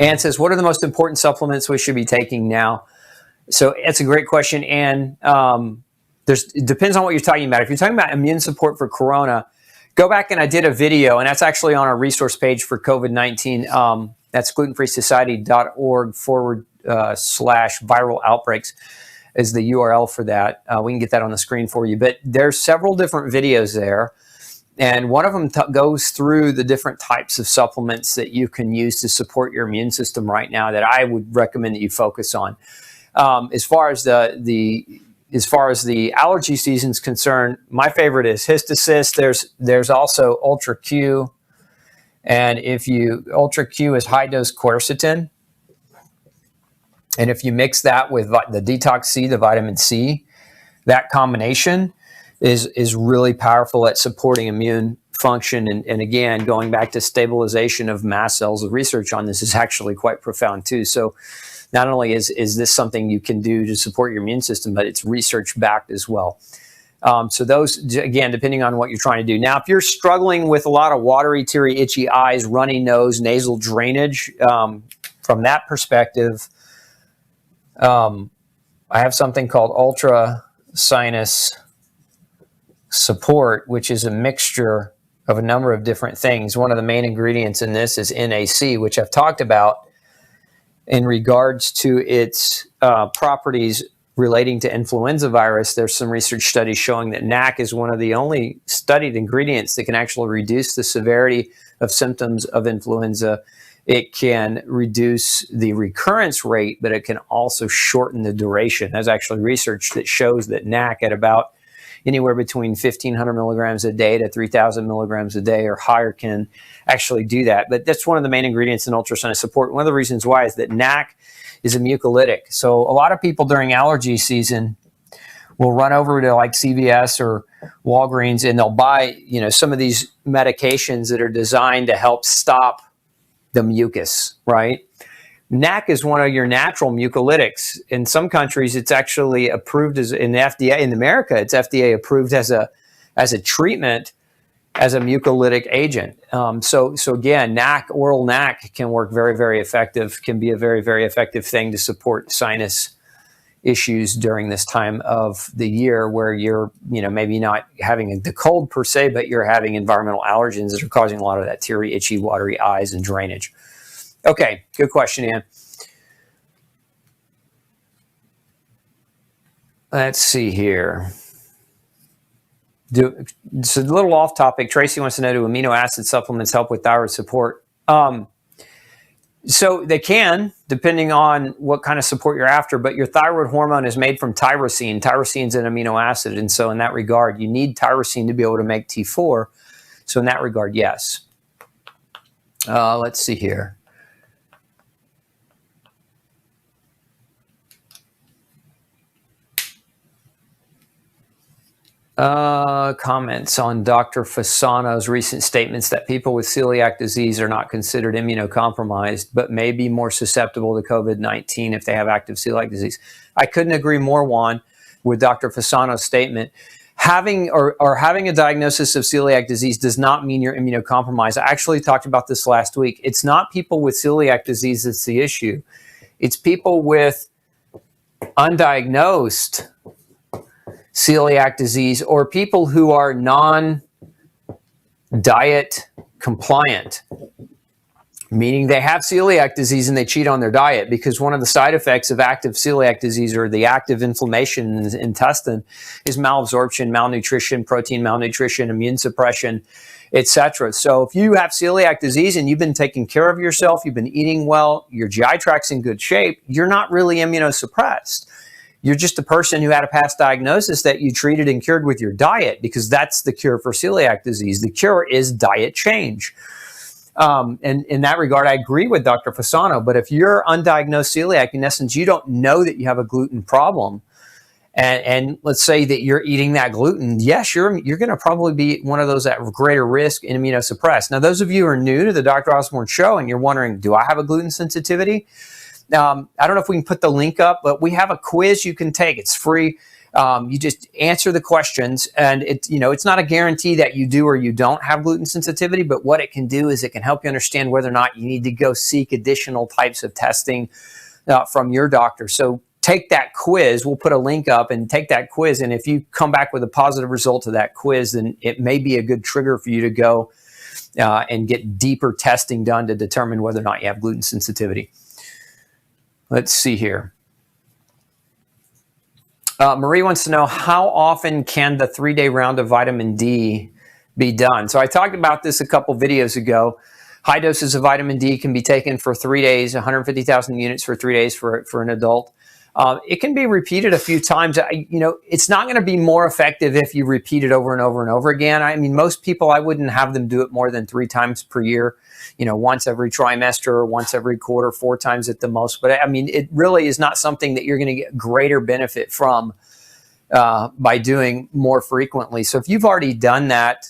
Ann says, what are the most important supplements we should be taking now? So it's a great question. And it depends on what you're talking about. If you're talking about immune support for corona, go back and I did a video, and that's actually on our resource page for COVID-19. That's glutenfreesociety.org/viral outbreaks is the URL for that. We can get that on the screen for you. But there's several different videos there. And one of them goes through the different types of supplements that you can use to support your immune system right now that I would recommend that you focus on. As far as the allergy season is concerned, my favorite is Histassist. There's also Ultra Q, and Ultra Q is high dose quercetin, and if you mix that with the Detox C, the vitamin C, that combination is really powerful at supporting immune function. And again, going back to stabilization of mast cells, the research on this is actually quite profound too. So not only is this something you can do to support your immune system, but it's research backed as well. So those, again, depending on what you're trying to do. Now, if you're struggling with a lot of watery, teary, itchy eyes, runny nose, nasal drainage, from that perspective, I have something called Ultra Sinus Support, which is a mixture of a number of different things. One of the main ingredients in this is NAC, which I've talked about in regards to its properties relating to influenza virus. There's some research studies showing that NAC is one of the only studied ingredients that can actually reduce the severity of symptoms of influenza. It can reduce the recurrence rate, but it can also shorten the duration. There's actually research that shows that NAC at about anywhere between 1,500 milligrams a day to 3,000 milligrams a day or higher can actually do that. But that's one of the main ingredients in ultrasonic support. One of the reasons why is that NAC is a mucolytic. So a lot of people during allergy season will run over to like CVS or Walgreens and they'll buy, some of these medications that are designed to help stop the mucus, right? NAC is one of your natural mucolytics. In some countries, it's actually approved as in the FDA. In America, it's FDA approved as a treatment as a mucolytic agent. So again, NAC, oral NAC can work very, very effective. Can be a very, very effective thing to support sinus issues during this time of the year where you're, maybe not having the cold per se, but you're having environmental allergens that are causing a lot of that teary, itchy, watery eyes and drainage. Okay, good question, Ann. Let's see here. It's a little off topic. Tracy wants to know, do amino acid supplements help with thyroid support? So they can, depending on what kind of support you're after, but your thyroid hormone is made from tyrosine. Tyrosine is an amino acid, and so in that regard, you need tyrosine to be able to make T4. So in that regard, yes. Let's see here. Comments on Dr. Fasano's recent statements that people with celiac disease are not considered immunocompromised, but may be more susceptible to COVID-19 if they have active celiac disease. I couldn't agree more, Juan, with Dr. Fasano's statement. Having a diagnosis of celiac disease does not mean you're immunocompromised. I actually talked about this last week. It's not people with celiac disease that's the issue. It's people with undiagnosed celiac disease or people who are non-diet compliant, meaning they have celiac disease and they cheat on their diet, because one of the side effects of active celiac disease or the active inflammation in the intestine is malabsorption, malnutrition, protein malnutrition, immune suppression, etc. So if you have celiac disease and you've been taking care of yourself, you've been eating well, your GI tract's in good shape, you're not really immunosuppressed. You're just a person who had a past diagnosis that you treated and cured with your diet, because that's the cure for celiac disease. The cure is diet change. And in that regard, I agree with Dr. Fasano. But if you're undiagnosed celiac, in essence, you don't know that you have a gluten problem. And let's say that you're eating that gluten. Yes, you're going to probably be one of those at greater risk and immunosuppressed. Now, those of you who are new to the Dr. Osborne show and you're wondering, do I have a gluten sensitivity? I don't know if we can put the link up, but we have a quiz you can take. It's free. You just answer the questions, and it's not a guarantee that you do or you don't have gluten sensitivity, but what it can do is it can help you understand whether or not you need to go seek additional types of testing from your doctor. So take that quiz. We'll put a link up and take that quiz. And if you come back with a positive result of that quiz, then it may be a good trigger for you to go and get deeper testing done to determine whether or not you have gluten sensitivity. Let's see here. Marie wants to know, how often can the 3-day round of vitamin D be done? So I talked about this a couple videos ago. High doses of vitamin D can be taken for 3 days, 150,000 units for 3 days for an adult. It can be repeated a few times. It's not going to be more effective if you repeat it over and over and over again. I mean, most people, I wouldn't have them do it more than 3 times per year, once every trimester or once every quarter, 4 times at the most. But I mean, it really is not something that you're going to get greater benefit from by doing more frequently. So if you've already done that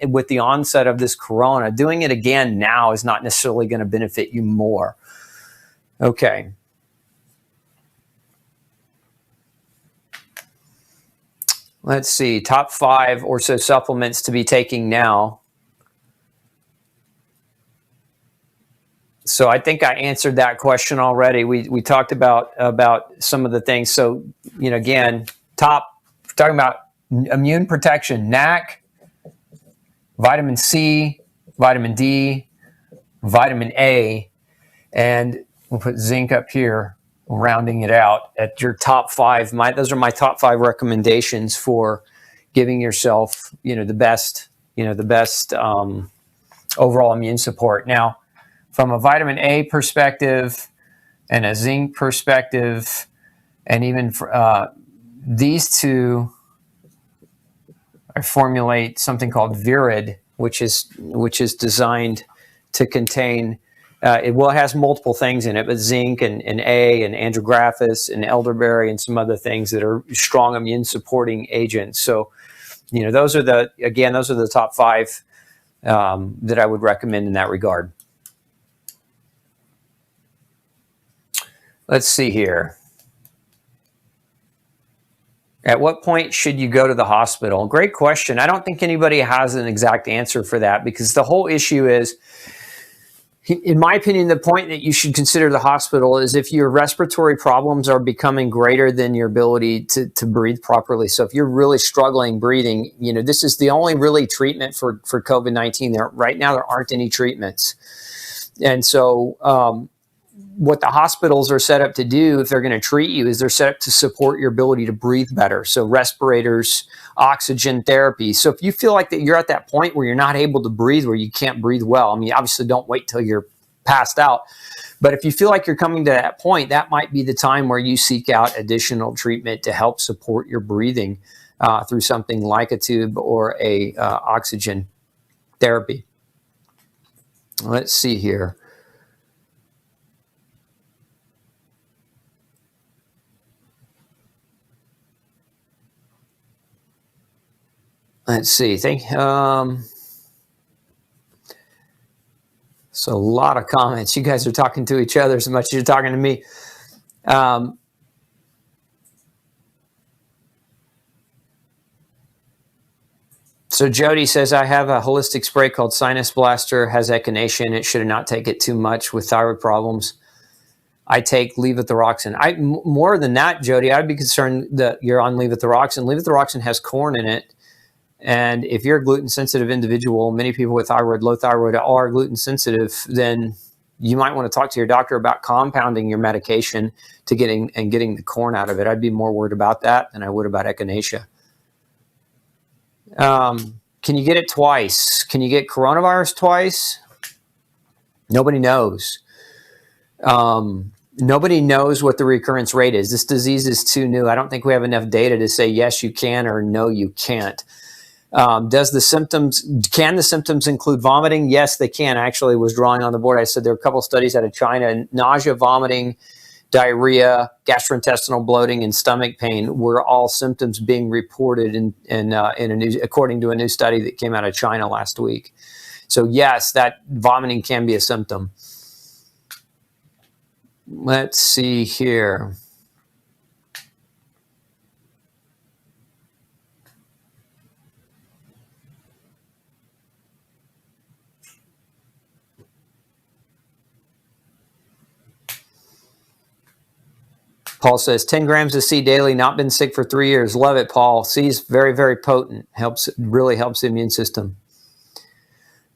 with the onset of this corona, doing it again now is not necessarily going to benefit you more. Okay. Let's see, top 5 or so supplements to be taking now. So I think I answered that question already. We talked about some of the things. So, again, talking about immune protection, NAC, vitamin C, vitamin D, vitamin A, and we'll put zinc up here, rounding it out at your top 5. Those are my top 5 recommendations for giving yourself, the best overall immune support. Now, from a vitamin A perspective and a zinc perspective, and even for, these two, I formulate something called Virid, which is designed to contain. It has multiple things in it, but zinc and A and andrographis and elderberry and some other things that are strong immune supporting agents. So, those are the top 5 that I would recommend in that regard. Let's see here. At what point should you go to the hospital? Great question. I don't think anybody has an exact answer for that, because the whole issue is, in my opinion, the point that you should consider the hospital is if your respiratory problems are becoming greater than your ability to breathe properly. So if you're really struggling breathing, this is the only really treatment for COVID-19. Right now, there aren't any treatments. And so what the hospitals are set up to do, if they're going to treat you, is they're set up to support your ability to breathe better. So respirators, oxygen therapy. So if you feel like that you're at that point where you're not able to breathe, where you can't breathe well, I mean, obviously don't wait till you're passed out. But if you feel like you're coming to that point, that might be the time where you seek out additional treatment to help support your breathing through something like a tube or a oxygen therapy. Let's see here. Let's see. So a lot of comments. You guys are talking to each other as much as you're talking to me. So Jody says, I have a holistic spray called Sinus Blaster, has echinacea in it. Should not take it too much with thyroid problems. I take levothyroxine. More than that, Jody, I'd be concerned that you're on levothyroxine. Levothyroxine has corn in it. And if you're a gluten-sensitive individual, many people with low thyroid are gluten-sensitive, then you might want to talk to your doctor about compounding your medication to getting the corn out of it. I'd be more worried about that than I would about echinacea. Can you get it twice? Can you get coronavirus twice? Nobody knows. Nobody knows what the recurrence rate is. This disease is too new. I don't think we have enough data to say yes, you can, or no, you can't. Can the symptoms include vomiting? Yes, they can. I actually was drawing on the board. I said there are a couple of studies out of China, and nausea, vomiting, diarrhea, gastrointestinal bloating, and stomach pain were all symptoms being reported according to a new study that came out of China last week. So yes, that vomiting can be a symptom. Let's see here. Paul says 10 grams of C daily, not been sick for 3 years. Love it, Paul. C is very, very potent. Really helps the immune system.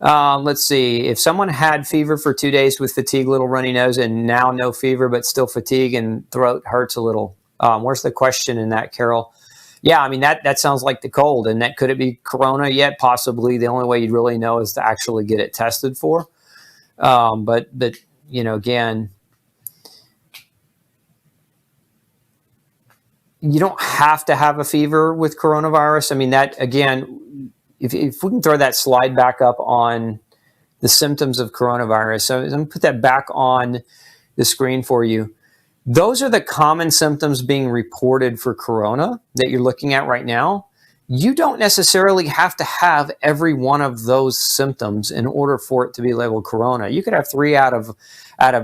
Let's see. If someone had fever for 2 days with fatigue, little runny nose, and now no fever, but still fatigue and throat hurts a little. Where's the question in that, Carol? Yeah, I mean, that sounds like the cold. And could it be corona yet? Possibly. The only way you'd really know is to actually get it tested for. But again, you don't have to have a fever with coronavirus. I mean, that, again, if we can throw that slide back up on the symptoms of coronavirus. So I'm going to put that back on the screen for you. Those are the common symptoms being reported for corona that you're looking at right now. You don't necessarily have to have every one of those symptoms in order for it to be labeled corona. You could have 3 out of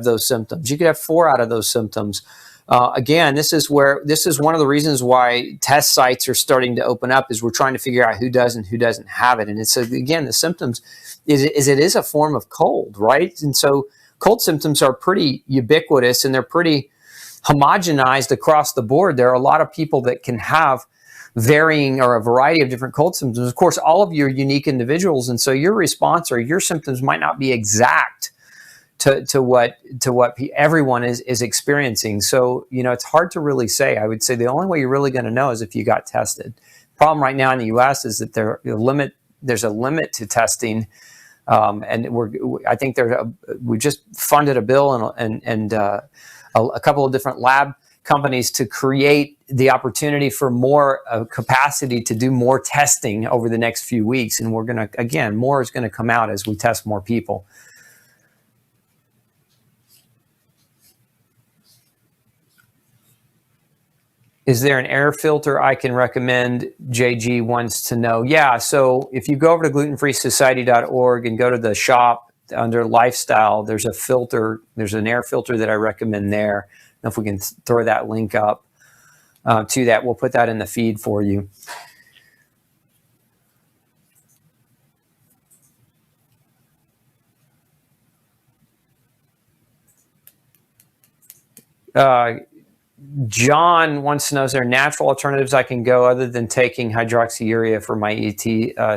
those symptoms. You could have 4 out of those symptoms. Again, this is one of the reasons why test sites are starting to open up, is we're trying to figure out who does and who doesn't have it. And it's, again, the symptoms is a form of cold, right? And so cold symptoms are pretty ubiquitous and they're pretty homogenized across the board. There are a lot of people that can have varying or a variety of different cold symptoms. Of course, all of you are unique individuals, and so your response or your symptoms might not be exact to what everyone is experiencing. So, it's hard to really say. I would say the only way you're really going to know is if you got tested. The problem right now in the U.S. is that there's a limit to testing, and I think we just funded a bill and a couple of different lab companies to create the opportunity for more capacity to do more testing over the next few weeks. And more is going to come out as we test more people. Is there an air filter I can recommend? JG wants to know. Yeah, so if you go over to glutenfreesociety.org and go to the shop under lifestyle, there's a filter. There's an air filter that I recommend there. And if we can throw that link up to that, we'll put that in the feed for you. John wants to know, is there natural alternatives I can go other than taking hydroxyurea for my ET,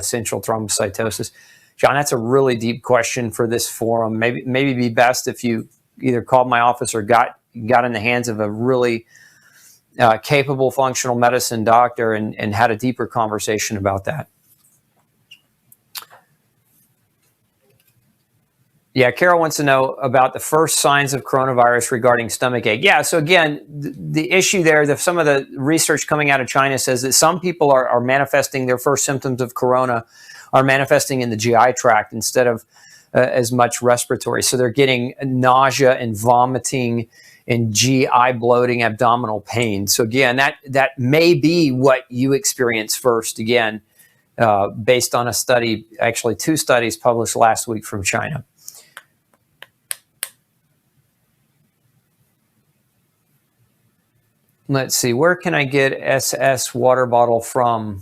central thrombocytosis? John, that's a really deep question for this forum. Maybe be best if you either called my office or got in the hands of a really capable functional medicine doctor and had a deeper conversation about that. Yeah, Carol wants to know about the first signs of coronavirus regarding stomach ache. Yeah, so again, the issue there, some of the research coming out of China says that some people are manifesting their first symptoms of corona are manifesting in the GI tract instead of as much respiratory. So they're getting nausea and vomiting and GI bloating, abdominal pain. So again, that may be what you experience first, again, based on a study, actually 2 studies published last week from China. Let's see, where can I get SS water bottle from?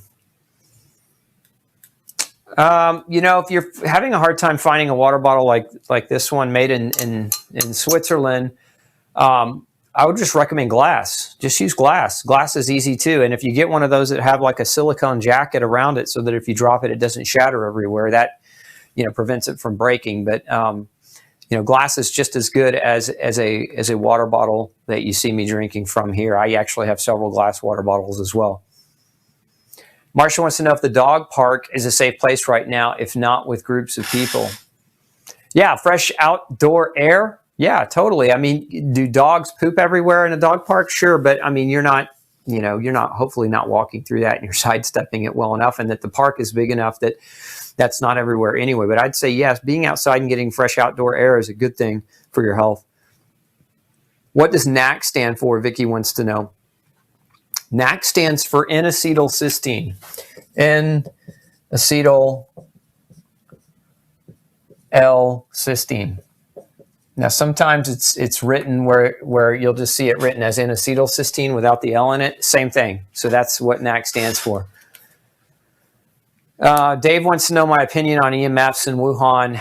If you're having a hard time finding a water bottle like this one made in Switzerland, I would just recommend glass. Just use glass. Glass is easy too. And if you get one of those that have like a silicone jacket around it so that if you drop it, it doesn't shatter everywhere, that, prevents it from breaking. But, glass is just as good as a water bottle that you see me drinking from here. I actually have several glass water bottles as well. Marsha wants to know if the dog park is a safe place right now, if not with groups of people. Yeah, fresh outdoor air. Yeah, totally. I mean, do dogs poop everywhere in a dog park? Sure, but I mean, you're not hopefully not walking through that and you're sidestepping it well enough, and that the park is big enough that that's not everywhere anyway. But I'd say, yes, being outside and getting fresh outdoor air is a good thing for your health. What does NAC stand for? Vicky wants to know. NAC stands for N-acetylcysteine. N-acetyl-L-cysteine. Now, sometimes it's written where you'll just see it written as N-acetylcysteine without the L in it. Same thing. So that's what NAC stands for. Dave wants to know my opinion on EMFs in Wuhan,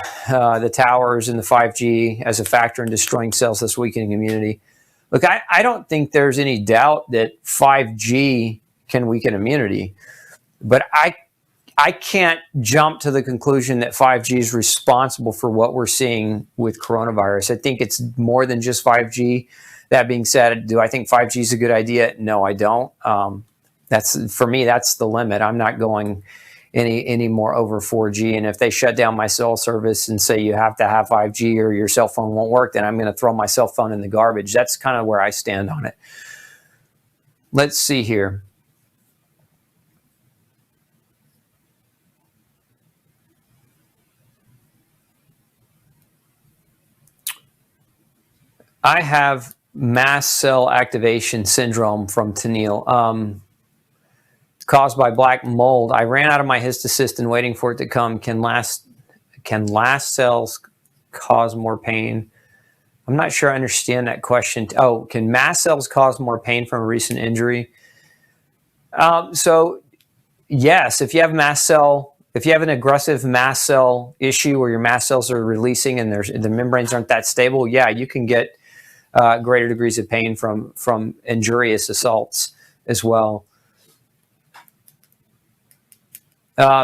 the towers and the 5G as a factor in destroying cells this weakening immunity. Look, I don't think there's any doubt that 5G can weaken immunity, but I can't jump to the conclusion that 5G is responsible for what we're seeing with coronavirus. I think it's more than just 5G. That being said, do I think 5G is a good idea? No, I don't. That's, for me, that's the limit. I'm not going any more over 4G. And if they shut down my cell service and say you have to have 5G or your cell phone won't work, then I'm going to throw my cell phone in the garbage. That's kind of where I stand on it. Let's see here. I have mast cell activation syndrome from Tennille. Caused by black mold. I ran out of my histocystin waiting for it to come. Can last cells cause more pain? I'm not sure I understand that question. Oh, can mast cells cause more pain from a recent injury? So yes, if you have an aggressive mast cell issue where your mast cells are releasing and the membranes aren't that stable, yeah, you can get greater degrees of pain from injurious assaults as well.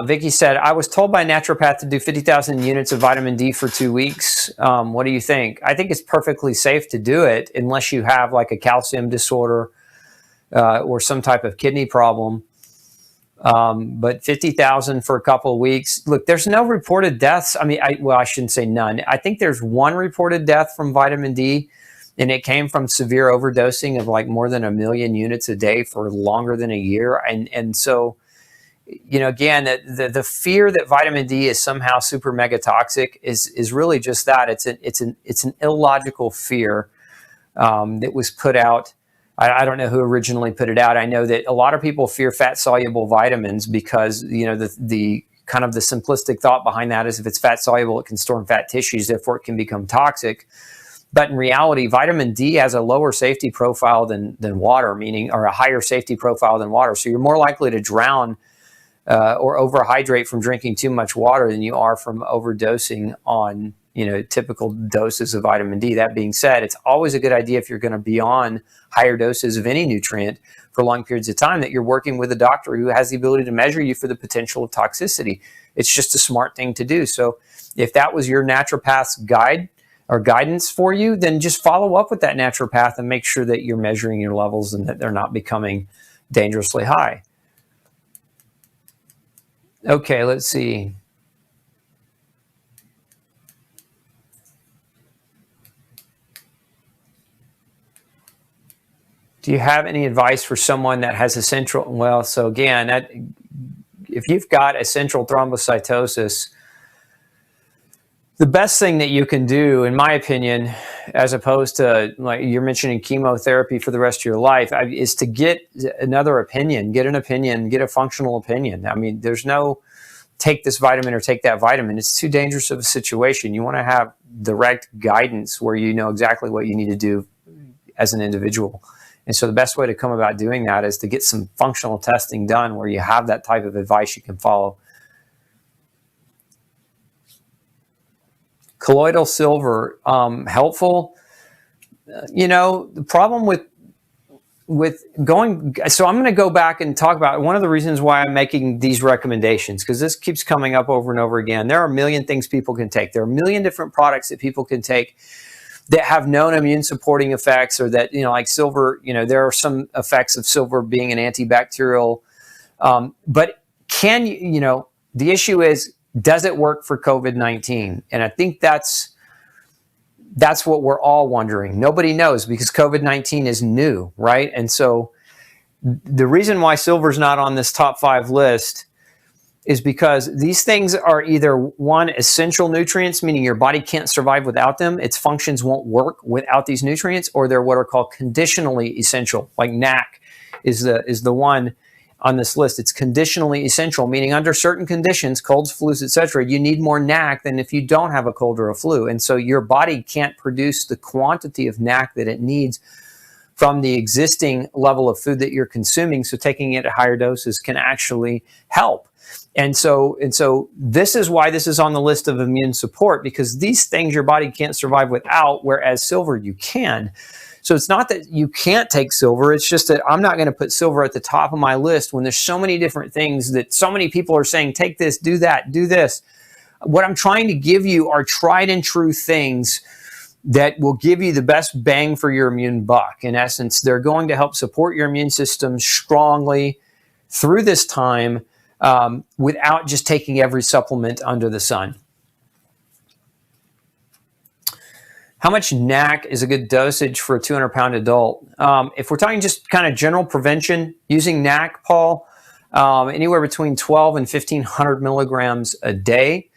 Vicky said, I was told by a naturopath to do 50,000 units of vitamin D for 2 weeks. What do you think? I think it's perfectly safe to do it unless you have like a calcium disorder or some type of kidney problem. But 50,000 for a couple of weeks. Look, there's no reported deaths. I mean, I shouldn't say none. I think there's one reported death from vitamin D, and it came from severe overdosing of like more than 1 million units a day for longer than a year. And so, you know, again, the fear that vitamin D is somehow super mega toxic is really just that. It's an illogical fear that was put out. I don't know who originally put it out. I know that a lot of people fear fat soluble vitamins because, you know, the kind of the simplistic thought behind that is if it's fat soluble, it can store in fat tissues, therefore it can become toxic. But in reality, vitamin D has a lower safety profile than water, meaning, or a higher safety profile than water. So you're more likely to drown or overhydrate from drinking too much water than you are from overdosing on, you know, typical doses of vitamin D. That being said, it's always a good idea if you're going to be on higher doses of any nutrient for long periods of time that you're working with a doctor who has the ability to measure you for the potential of toxicity. It's just a smart thing to do. So if that was your naturopath's guide or guidance for you, then just follow up with that naturopath and make sure that you're measuring your levels and that they're not becoming dangerously high. Okay, let's see. Do you have any advice for someone that has essential? Well, so again, if you've got essential thrombocytosis, the best thing that you can do, in my opinion, as opposed to like you're mentioning chemotherapy for the rest of your life, is to get another opinion, get a functional opinion. I mean, there's no take this vitamin or take that vitamin. It's too dangerous of a situation. You want to have direct guidance where you know exactly what you need to do as an individual. And so the best way to come about doing that is to get some functional testing done where you have that type of advice you can follow. Colloidal silver, helpful. You know, the problem with going, so I'm going to go back and talk about one of the reasons why I'm making these recommendations, because this keeps coming up over and over again. There are a million things people can take. There are a million different products that people can take that have known immune supporting effects, or that, you know, like silver, you know, there are some effects of silver being an antibacterial. But can you know, the issue is, does it work for COVID-19? And I think that's what we're all wondering. Nobody knows because COVID-19 is new, right? And so the reason why silver is not on this top 5 list is because these things are either, one, essential nutrients, meaning your body can't survive without them. Its functions won't work without these nutrients, or they're what are called conditionally essential. Like NAC is the one on this list. It's conditionally essential, meaning under certain conditions, colds, flus, etc., you need more NAC than if you don't have a cold or a flu. And so your body can't produce the quantity of NAC that it needs from the existing level of food that you're consuming. So taking it at higher doses can actually help. And so this is why this is on the list of immune support, because these things your body can't survive without, whereas silver you can. So it's not that you can't take silver. It's just that I'm not going to put silver at the top of my list when there's so many different things that so many people are saying, take this, do that, do this. What I'm trying to give you are tried and true things that will give you the best bang for your immune buck. In essence, they're going to help support your immune system strongly through this time without just taking every supplement under the sun. How much NAC is a good dosage for a 200-pound adult? If we're talking just kind of general prevention, using NAC, Paul, anywhere between 12 and 1,500 milligrams a day.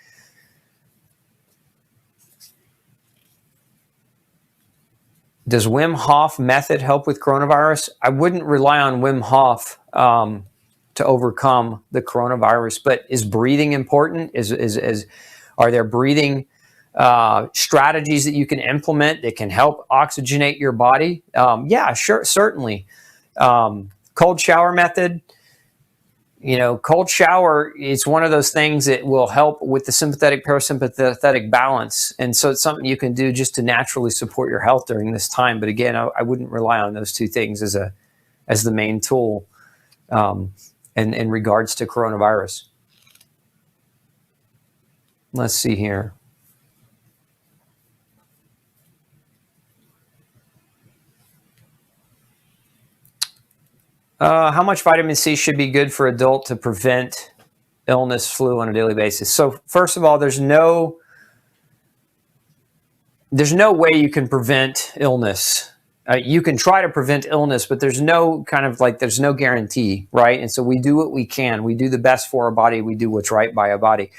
Does Wim Hof method help with coronavirus? I wouldn't rely on Wim Hof to overcome the coronavirus, but is breathing important? Are there breathing strategies that you can implement that can help oxygenate your body? Yeah, sure, certainly. Cold shower method. Cold shower is one of those things that will help with the sympathetic parasympathetic balance. And so it's something you can do just to naturally support your health during this time. But again, I wouldn't rely on those two things as the main tool in regards to coronavirus. Let's see here. How much vitamin C should be good for adult to prevent illness, flu on a daily basis? So first of all, there's no way you can prevent illness. You can try to prevent illness, but there's no guarantee, right? And so we do what we can. We do the best for our body. We do what's right by our body.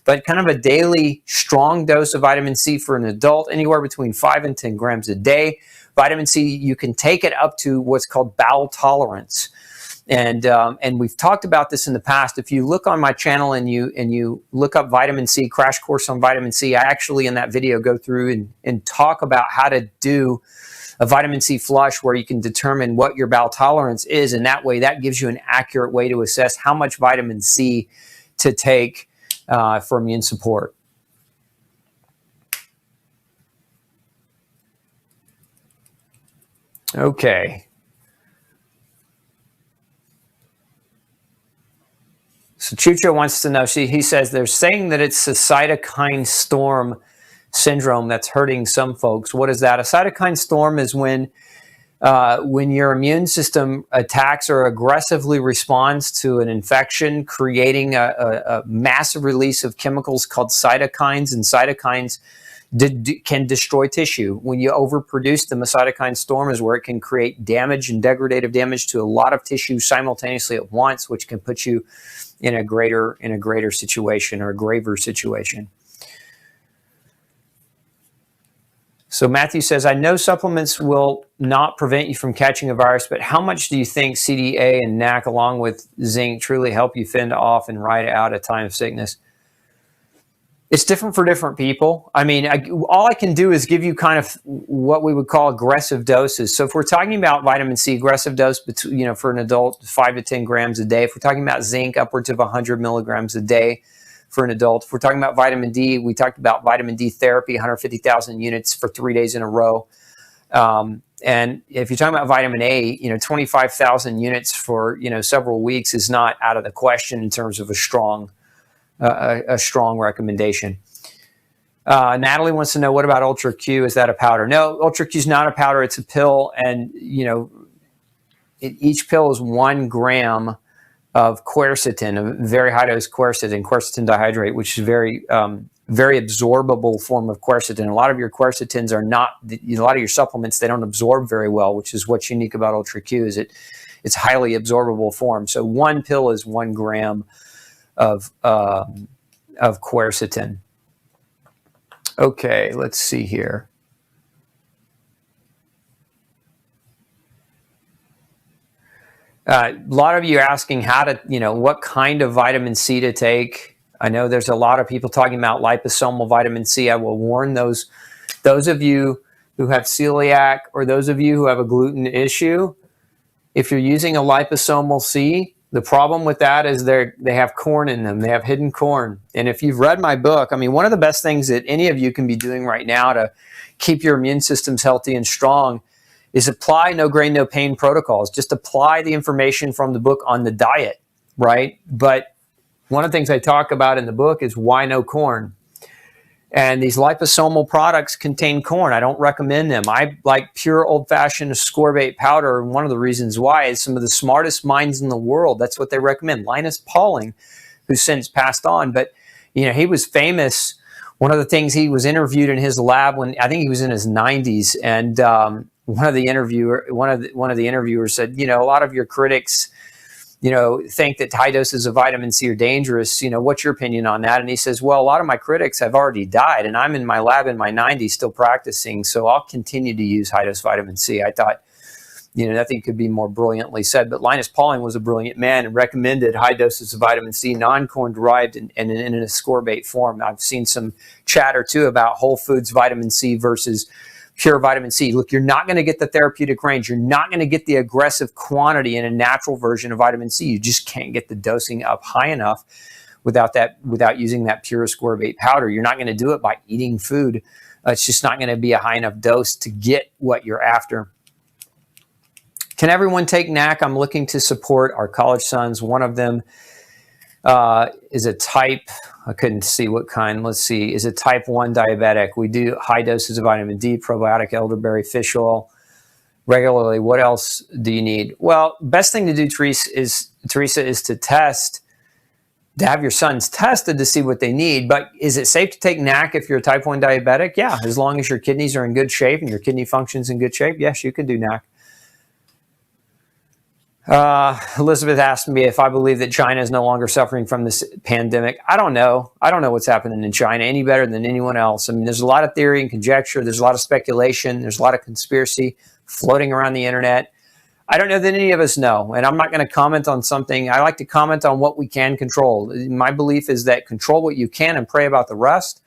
But kind of a daily strong dose of vitamin C for an adult, anywhere between 5 and 10 grams a day. Vitamin C, you can take it up to what's called bowel tolerance. And we've talked about this in the past. If you look on my channel and you look up vitamin C, crash course on vitamin C, I actually in that video go through and talk about how to do a vitamin C flush where you can determine what your bowel tolerance is. And that way, that gives you an accurate way to assess how much vitamin C to take for immune support. Okay. So Chucho wants to know, he says they're saying that it's a cytokine storm syndrome that's hurting some folks. What is that? A cytokine storm is when your immune system attacks or aggressively responds to an infection, creating a massive release of chemicals called cytokines, and cytokines can destroy tissue. When you overproduce them, a cytokine storm is where it can create damage and degradative damage to a lot of tissue simultaneously at once, which can put you in a greater situation or a graver situation. So Matthew says, I know supplements will not prevent you from catching a virus, but how much do you think CDA and NAC along with zinc truly help you fend off and ride out a time of sickness? It's different for different people. I mean, all I can do is give you kind of what we would call aggressive doses. So if we're talking about vitamin C, aggressive dose, for an adult, 5 to 10 grams a day. If we're talking about zinc, upwards of 100 milligrams a day for an adult. If we're talking about vitamin D, we talked about vitamin D therapy, 150,000 units for 3 days in a row. And if you're talking about vitamin A, 25,000 units for, several weeks is not out of the question in terms of a strong recommendation. Natalie wants to know, what about Ultra Q? Is that a powder? No, Ultra Q is not a powder. It's a pill. And, each pill is 1 gram of quercetin, a very high dose quercetin dihydrate, which is very absorbable form of quercetin. A lot of your quercetins are not, a lot of your supplements, they don't absorb very well, which is what's unique about Ultra Q is it's highly absorbable form. So 1 pill is 1 gram of quercetin. Okay, let's see here. A lot of you asking how to, what kind of vitamin C to take. I know there's a lot of people talking about liposomal vitamin C. I will warn those of you who have celiac or those of you who have a gluten issue, if you're using a liposomal C, the problem with that is they have corn in them. They have hidden corn. And if you've read my book, one of the best things that any of you can be doing right now to keep your immune systems healthy and strong is apply no grain, no pain protocols. Just apply the information from the book on the diet, right? But one of the things I talk about in the book is why no corn? And these liposomal products contain corn. I don't recommend them. I like pure old-fashioned ascorbate powder. And one of the reasons why is some of the smartest minds in the world, that's what they recommend. Linus Pauling, who's since passed on, but he was famous. One of the things, he was interviewed in his lab when I think he was in his 90s, and one of the interviewers said, a lot of your critics think that high doses of vitamin C are dangerous. What's your opinion on that? And he says, well, a lot of my critics have already died, and I'm in my lab in my 90s still practicing, so I'll continue to use high-dose vitamin C. I thought, nothing could be more brilliantly said. But Linus Pauling was a brilliant man and recommended high doses of vitamin C, non-corn derived, and in an ascorbate form. I've seen some chatter, too, about whole foods vitamin C versus pure vitamin C. Look, you're not going to get the therapeutic range. You're not going to get the aggressive quantity in a natural version of vitamin C. You just can't get the dosing up high enough without using that pure ascorbate powder. You're not going to do it by eating food. It's just not going to be a high enough dose to get what you're after. Can everyone take NAC? I'm looking to support our college sons. One of them is a type, I couldn't see what kind. Let's see, is a type 1 diabetic. We do high doses of vitamin D, probiotic, elderberry, fish oil regularly. What else do you need? Well, best thing to do, Teresa, is to have your sons tested to see what they need. But is it safe to take NAC if you're a type 1 diabetic? Yeah, as long as your kidneys are in good shape and your kidney function's in good shape, yes, you can do NAC. Elizabeth asked me if I believe that China is no longer suffering from this pandemic. I don't know. I don't know what's happening in China any better than anyone else. I mean, there's a lot of theory and conjecture. There's a lot of speculation. There's a lot of conspiracy floating around the internet. I don't know that any of us know, and I'm not going to comment on something. I like to comment on what we can control. My belief is that control what you can and pray about the rest.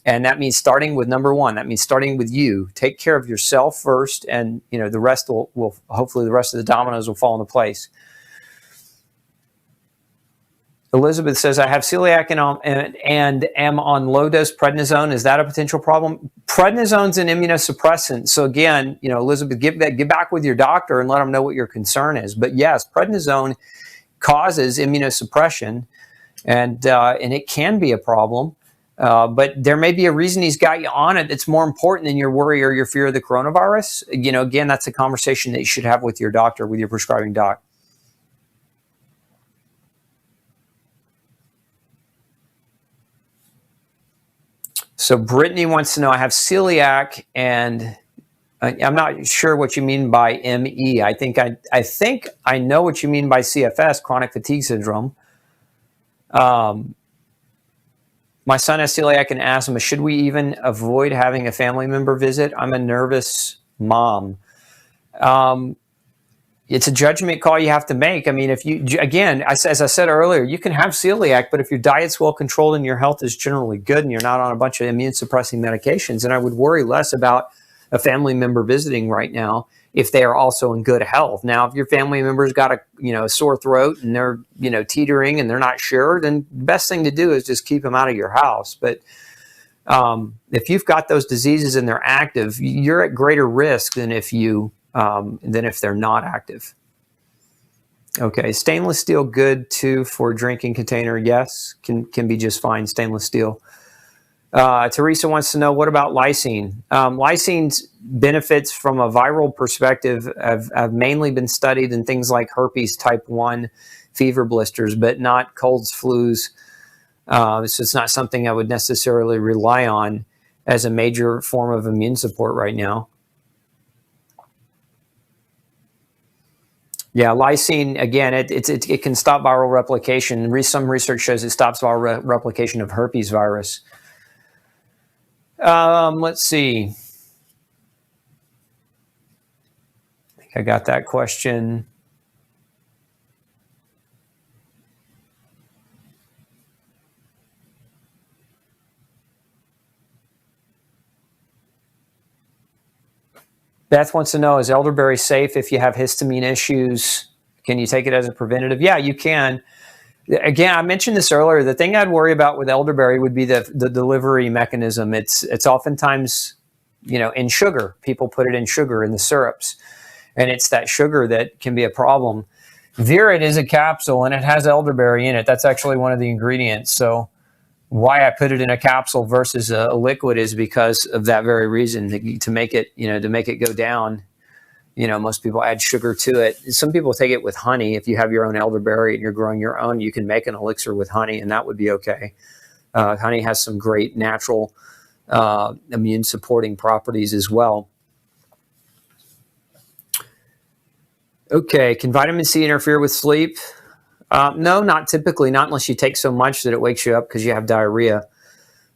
And that means starting with number one. That means starting with you. Take care of yourself first, and the rest will hopefully the rest of the dominoes will fall into place. Elizabeth says, I have celiac and am on low-dose prednisone. Is that a potential problem? Prednisone's an immunosuppressant. So again, Elizabeth, get back with your doctor and let them know what your concern is. But yes, prednisone causes immunosuppression, and it can be a problem. But there may be a reason he's got you on it that's more important than your worry or your fear of the coronavirus. Again, that's a conversation that you should have with your doctor, with your prescribing doc. So Brittany wants to know, I have celiac, and I'm not sure what you mean by ME. I think I know what you mean by CFS, chronic fatigue syndrome. My son has celiac and asthma. Should we even avoid having a family member visit? I'm a nervous mom. It's a judgment call you have to make. I mean, as I said earlier, you can have celiac, but if your diet's well controlled and your health is generally good and you're not on a bunch of immune suppressing medications, then I would worry less about a family member visiting right now if they are also in good health. Now, if your family member's got a sore throat and they're teetering and they're not sure, then the best thing to do is just keep them out of your house. But if you've got those diseases and they're active, you're at greater risk than if they're not active. Okay, stainless steel good too for drinking container? Yes, can be just fine. Stainless steel. Teresa wants to know, what about lysine? Lysine's benefits from a viral perspective have mainly been studied in things like herpes type 1, fever blisters, but not colds, flus. So it's not something I would necessarily rely on as a major form of immune support right now. Yeah, lysine, again, it can stop viral replication. Some research shows it stops viral replication of herpes virus. Let's see. I think I got that question. Beth wants to know, is elderberry safe if you have histamine issues? Can you take it as a preventative? Yeah, you can. Again, I mentioned this earlier. The thing I'd worry about with elderberry would be the delivery mechanism. It's oftentimes in sugar. People put it in sugar in the syrups, and it's that sugar that can be a problem. Virit is a capsule, and it has elderberry in it. That's actually one of the ingredients. So why I put it in a capsule versus a liquid is because of that very reason, to make it, go down. Most people add sugar to it. Some people take it with honey. If you have your own elderberry and you're growing your own, you can make an elixir with honey, and that would be okay. Honey has some great natural immune supporting properties as well. Okay, can vitamin C interfere with sleep? No, not typically, not unless you take so much that it wakes you up because you have diarrhea.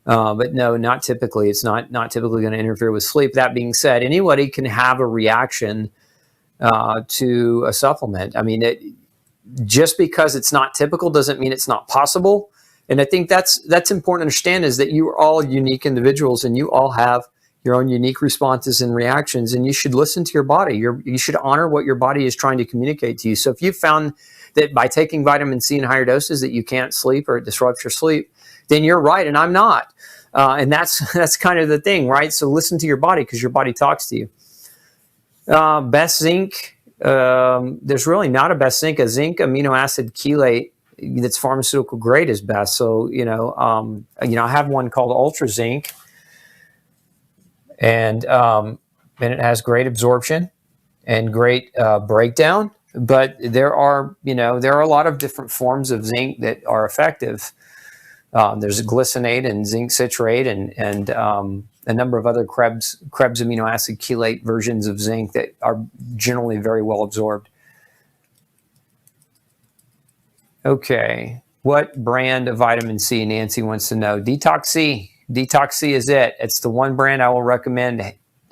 But no, not typically. It's not typically going to interfere with sleep. That being said, anybody can have a reaction to a supplement. I mean, just because it's not typical doesn't mean it's not possible. And I think that's important to understand, is that you are all unique individuals and you all have your own unique responses and reactions, and you should listen to your body. You should honor what your body is trying to communicate to you. So if you found that by taking vitamin C in higher doses that you can't sleep or it disrupts your sleep, then you're right and I'm not. And that's kind of the thing, right? So listen to your body, because your body talks to you. Best zinc, there's really not a best zinc. A zinc amino acid chelate that's pharmaceutical grade is best. So, I have one called Ultra Zinc, and it has great absorption and great breakdown. But there are a lot of different forms of zinc that are effective. There's glycinate and zinc citrate and a number of other Krebs amino acid chelate versions of zinc that are generally very well absorbed. Okay, what brand of vitamin C? Nancy wants to know. Detox C. Detox C is it. It's the one brand I will recommend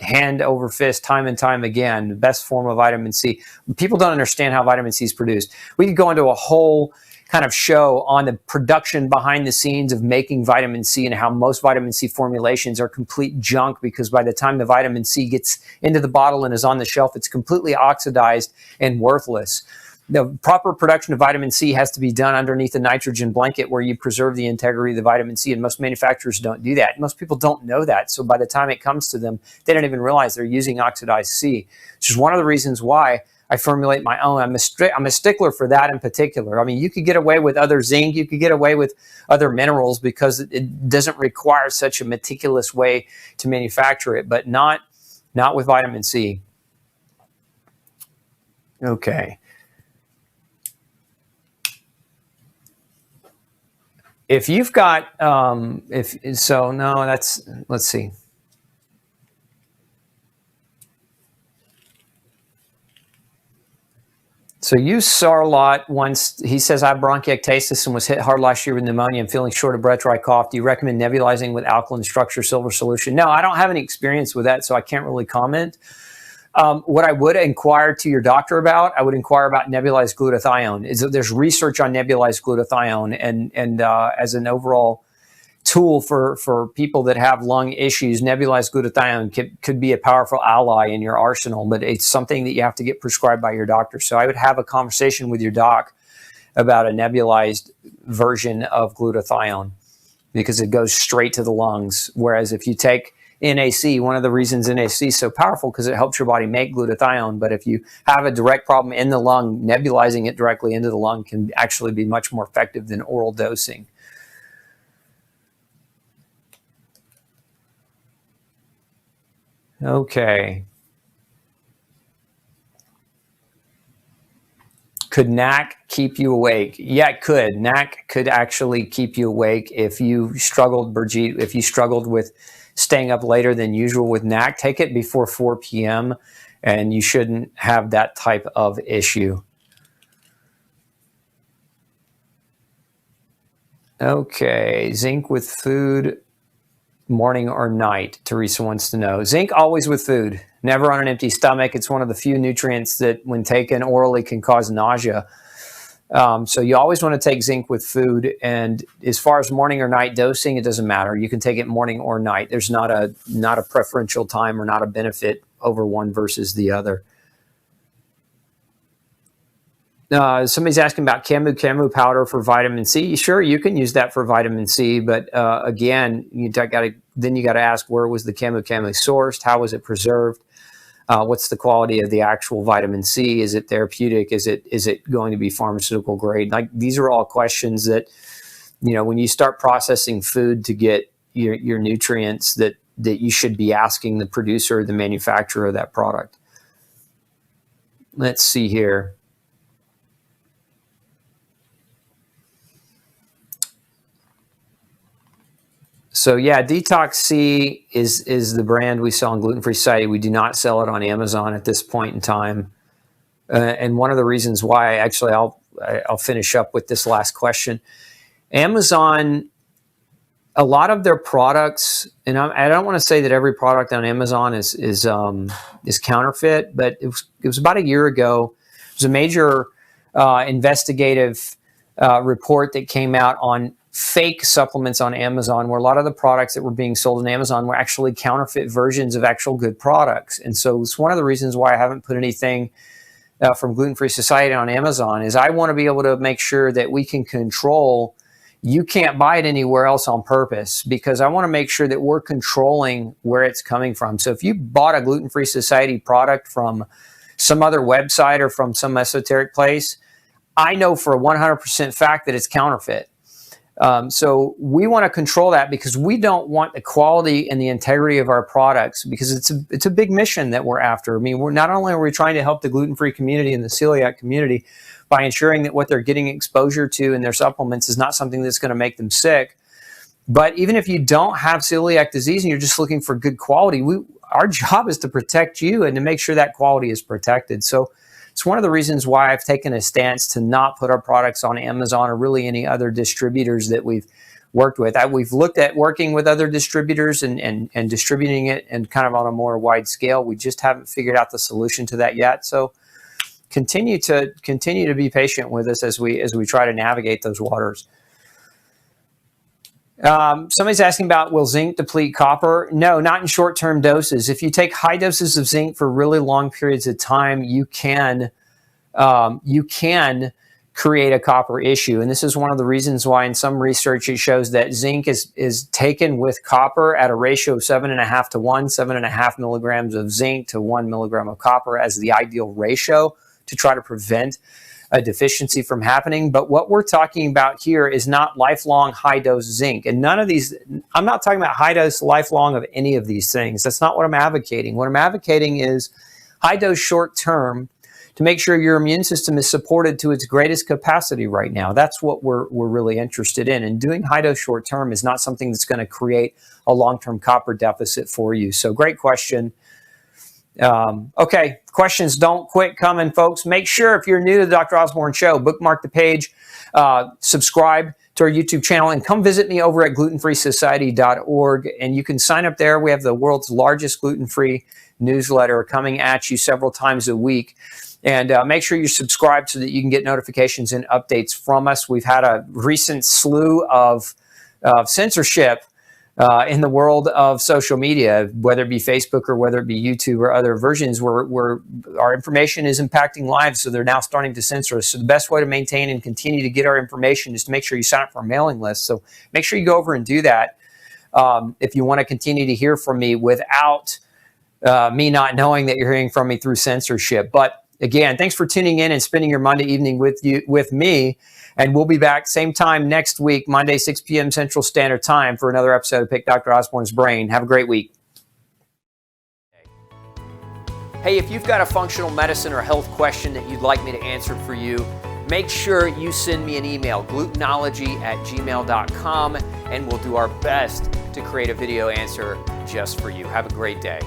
hand over fist time and time again. The best form of vitamin C. People don't understand how vitamin C is produced. We could go into a whole kind of show on the production behind the scenes of making vitamin C, and how most vitamin C formulations are complete junk, because by the time the vitamin C gets into the bottle and is on the shelf, it's completely oxidized and worthless. The proper production of vitamin C has to be done underneath a nitrogen blanket where you preserve the integrity of the vitamin C, and most manufacturers don't do that. Most people don't know that, so by the time it comes to them, they don't even realize they're using oxidized C, which is one of the reasons why I formulate my own. I'm a stickler for that in particular. I mean, you could get away with other zinc, you could get away with other minerals because it doesn't require such a meticulous way to manufacture it, but not with vitamin C. Okay. If you've got, let's see. So use Sarlot once. He says, I have bronchiectasis and was hit hard last year with pneumonia and feeling short of breath, dry cough. Do you recommend nebulizing with alkaline structure silver solution? No, I don't have any experience with that, so I can't really comment. What I would inquire to your doctor about, I would inquire about nebulized glutathione. There's research on nebulized glutathione, and as an overall tool for people that have lung issues, nebulized glutathione could be a powerful ally in your arsenal, but it's something that you have to get prescribed by your doctor. So I would have a conversation with your doc about a nebulized version of glutathione, because it goes straight to the lungs. Whereas if you take NAC, one of the reasons NAC is so powerful, because it helps your body make glutathione. But if you have a direct problem in the lung, nebulizing it directly into the lung can actually be much more effective than oral dosing. Okay. Could NAC keep you awake? Yeah, it could. NAC could actually keep you awake if you struggled, Brigitte, if you struggled with staying up later than usual with NAC. Take it before 4 p.m. and you shouldn't have that type of issue. Okay, zinc with food, morning or night? Teresa wants to know. Zinc always with food, never on an empty stomach. It's one of the few nutrients that when taken orally can cause nausea. So you always want to take zinc with food. And as far as morning or night dosing, it doesn't matter. You can take it morning or night. There's not a preferential time or not a benefit over one versus the other. Somebody's asking about camu powder for vitamin C. Sure, you can use that for vitamin C, but again, you got to then you got to ask, where was the chemically sourced? How was it preserved? What's the quality of the actual vitamin C? Is it therapeutic? Is it going to be pharmaceutical grade? Like, these are all questions that, when you start processing food to get your nutrients, that you should be asking the producer, the manufacturer of that product. Let's see here. So yeah, Detox C is the brand we sell on Gluten Free Society. We do not sell it on Amazon at this point in time. And one of the reasons why, actually, I'll finish up with this last question. Amazon, a lot of their products, and I don't want to say that every product on Amazon is counterfeit, but it was about a year ago. It was a major investigative report that came out on fake supplements on Amazon, where a lot of the products that were being sold on Amazon were actually counterfeit versions of actual good products. And so it's one of the reasons why I haven't put anything from Gluten Free Society on Amazon, is I want to be able to make sure that we can control. You can't buy it anywhere else on purpose, because I want to make sure that we're controlling where it's coming from. So if you bought a Gluten Free Society product from some other website or from some esoteric place, I know for a 100% fact that it's counterfeit. So we want to control that, because we don't want the quality and the integrity of our products, because it's a big mission that we're after. I mean, we're not only are we trying to help the gluten-free community and the celiac community by ensuring that what they're getting exposure to in their supplements is not something that's going to make them sick, but even if you don't have celiac disease and you're just looking for good quality, our job is to protect you and to make sure that quality is protected. So it's one of the reasons why I've taken a stance to not put our products on Amazon or really any other distributors that we've worked with. We've looked at working with other distributors and distributing it and kind of on a more wide scale. We just haven't figured out the solution to that yet. So continue to be patient with us as we try to navigate those waters. Somebody's asking about, will zinc deplete copper? No, not in short-term doses. If you take high doses of zinc for really long periods of time, you can create a copper issue. And this is one of the reasons why in some research it shows that zinc is taken with copper at a ratio of 7.5 to 1, 7.5 milligrams of zinc to 1 milligram of copper as the ideal ratio to try to prevent a deficiency from happening. But what we're talking about here is not lifelong high dose zinc. And none of these, I'm not talking about high dose lifelong of any of these things. That's not what I'm advocating. What I'm advocating is high dose short term to make sure your immune system is supported to its greatest capacity right now. That's what we're really interested in. And doing high dose short term is not something that's going to create a long-term copper deficit for you. So great question. Okay, questions don't quit coming, folks. Make sure, if you're new to the Dr. Osborne Show, bookmark the page, subscribe to our YouTube channel, and come visit me over at glutenfreesociety.org. And you can sign up there. We have the world's largest gluten-free newsletter coming at you several times a week. And make sure you're subscribed so that you can get notifications and updates from us. We've had a recent slew of censorship in the world of social media, whether it be Facebook or whether it be YouTube or other versions, where our information is impacting lives, so they're now starting to censor us. So the best way to maintain and continue to get our information is to make sure you sign up for our mailing list. So make sure you go over and do that if you want to continue to hear from me without me not knowing that you're hearing from me through censorship. But again, thanks for tuning in and spending your Monday evening with me. And we'll be back same time next week, Monday, 6 p.m. Central Standard Time, for another episode of Pick Dr. Osborne's Brain. Have a great week. Hey, if you've got a functional medicine or health question that you'd like me to answer for you, make sure you send me an email, glutenology@gmail.com, and we'll do our best to create a video answer just for you. Have a great day.